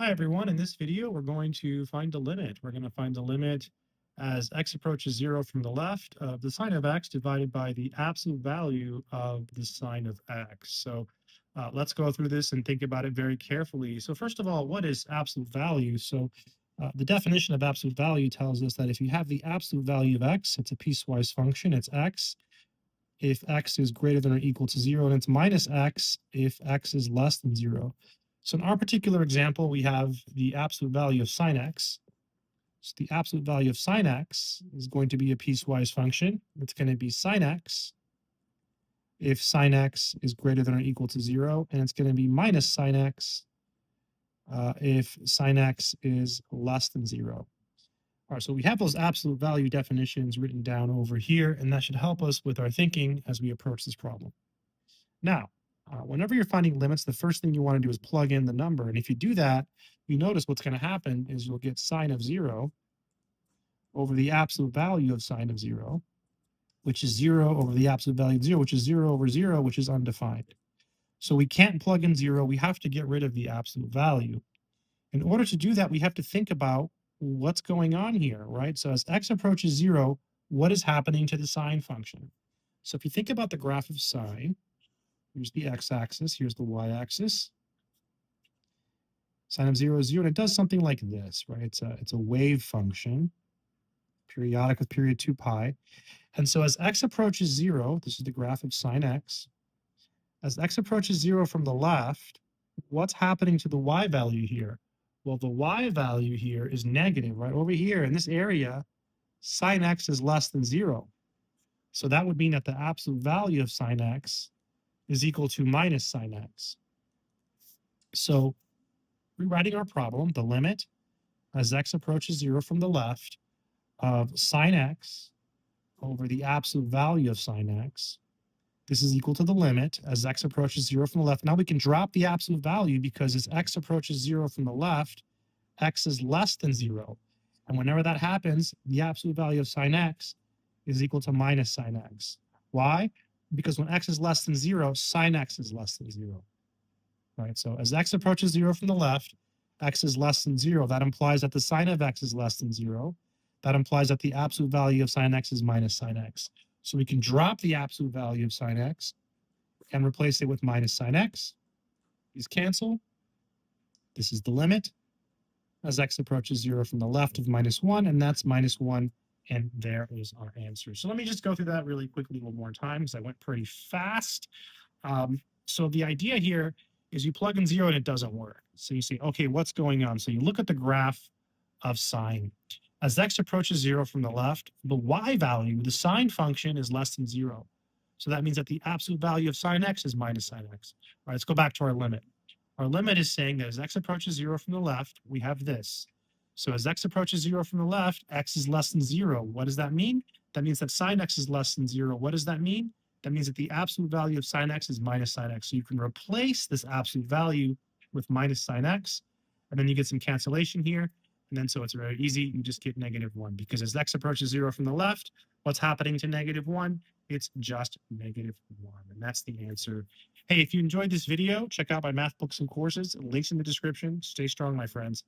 Hi everyone, in this video we're going to find the limit. We're going to find the limit as x approaches 0 from the left of the sine of x divided by the absolute value of the sine of x. So let's go through this and think about it very carefully. So first of all, what is absolute value? So the definition of absolute value tells us that if you have the absolute value of x, it's a piecewise function, it's x. If x is greater than or equal to 0, and it's minus x if x is less than 0. So in our particular example, we have the absolute value of sine x. So the absolute value of sine x is going to be a piecewise function. It's going to be sine x if sine x is greater than or equal to 0, and it's going to be minus sine x if sine x is less than 0. All right, so we have those absolute value definitions written down over here, and that should help us with our thinking as we approach this problem. Now, whenever you're finding limits, the first thing you want to do is plug in the number. And if you do that, you notice what's going to happen is you'll get sine of 0 over the absolute value of sine of 0, which is 0 over the absolute value of 0, which is 0 over 0, which is undefined. So we can't plug in 0. We have to get rid of the absolute value. In order to do that, we have to think about what's going on here, right? So as x approaches 0, what is happening to the sine function? So if you think about the graph of sine, here's the x-axis, here's the y-axis. Sine of 0 is 0, and it does something like this, right? It's a wave function, periodic with period 2 pi. And so as x approaches 0, this is the graph of sine x. As x approaches 0 from the left, what's happening to the y value here? Well, the y value here is negative, right? Over here in this area, sine x is less than 0. So that would mean that the absolute value of sine x is equal to minus sine x. So rewriting our problem, the limit as x approaches 0 from the left of sine x over the absolute value of sine x. This is equal to the limit as x approaches 0 from the left. Now we can drop the absolute value because as x approaches 0 from the left, x is less than 0. And whenever that happens, the absolute value of sine x is equal to minus sine x. Why? Because when x is less than 0, sine x is less than 0. Right? So as x approaches 0 from the left, x is less than 0. That implies that the sine of x is less than 0. That implies that the absolute value of sine x is minus sine x. So we can drop the absolute value of sine x and replace it with minus sine x. These cancel. This is the limit as x approaches 0 from the left of minus 1, and that's minus 1, and there is our answer. So let me just go through that really quickly one more time because I went pretty fast. So the idea here is you plug in 0 and it doesn't work. So you say, okay, what's going on? So you look at the graph of sine. As x approaches 0 from the left, the y value, the sine function, is less than 0. So that means that the absolute value of sine x is minus sine x. All right, let's go back to our limit. Our limit is saying that as x approaches 0 from the left, we have this. So as x approaches 0 from the left, x is less than 0. What does that mean? That means that sine x is less than 0. What does that mean? That means that the absolute value of sine x is minus sine x. So you can replace this absolute value with minus sine x, and then you get some cancellation here. And then so it's very easy. You just get negative 1 because as x approaches 0 from the left, what's happening to negative 1? It's just negative 1. And that's the answer. Hey, if you enjoyed this video, check out my math books and courses. Links in the description. Stay strong, my friends.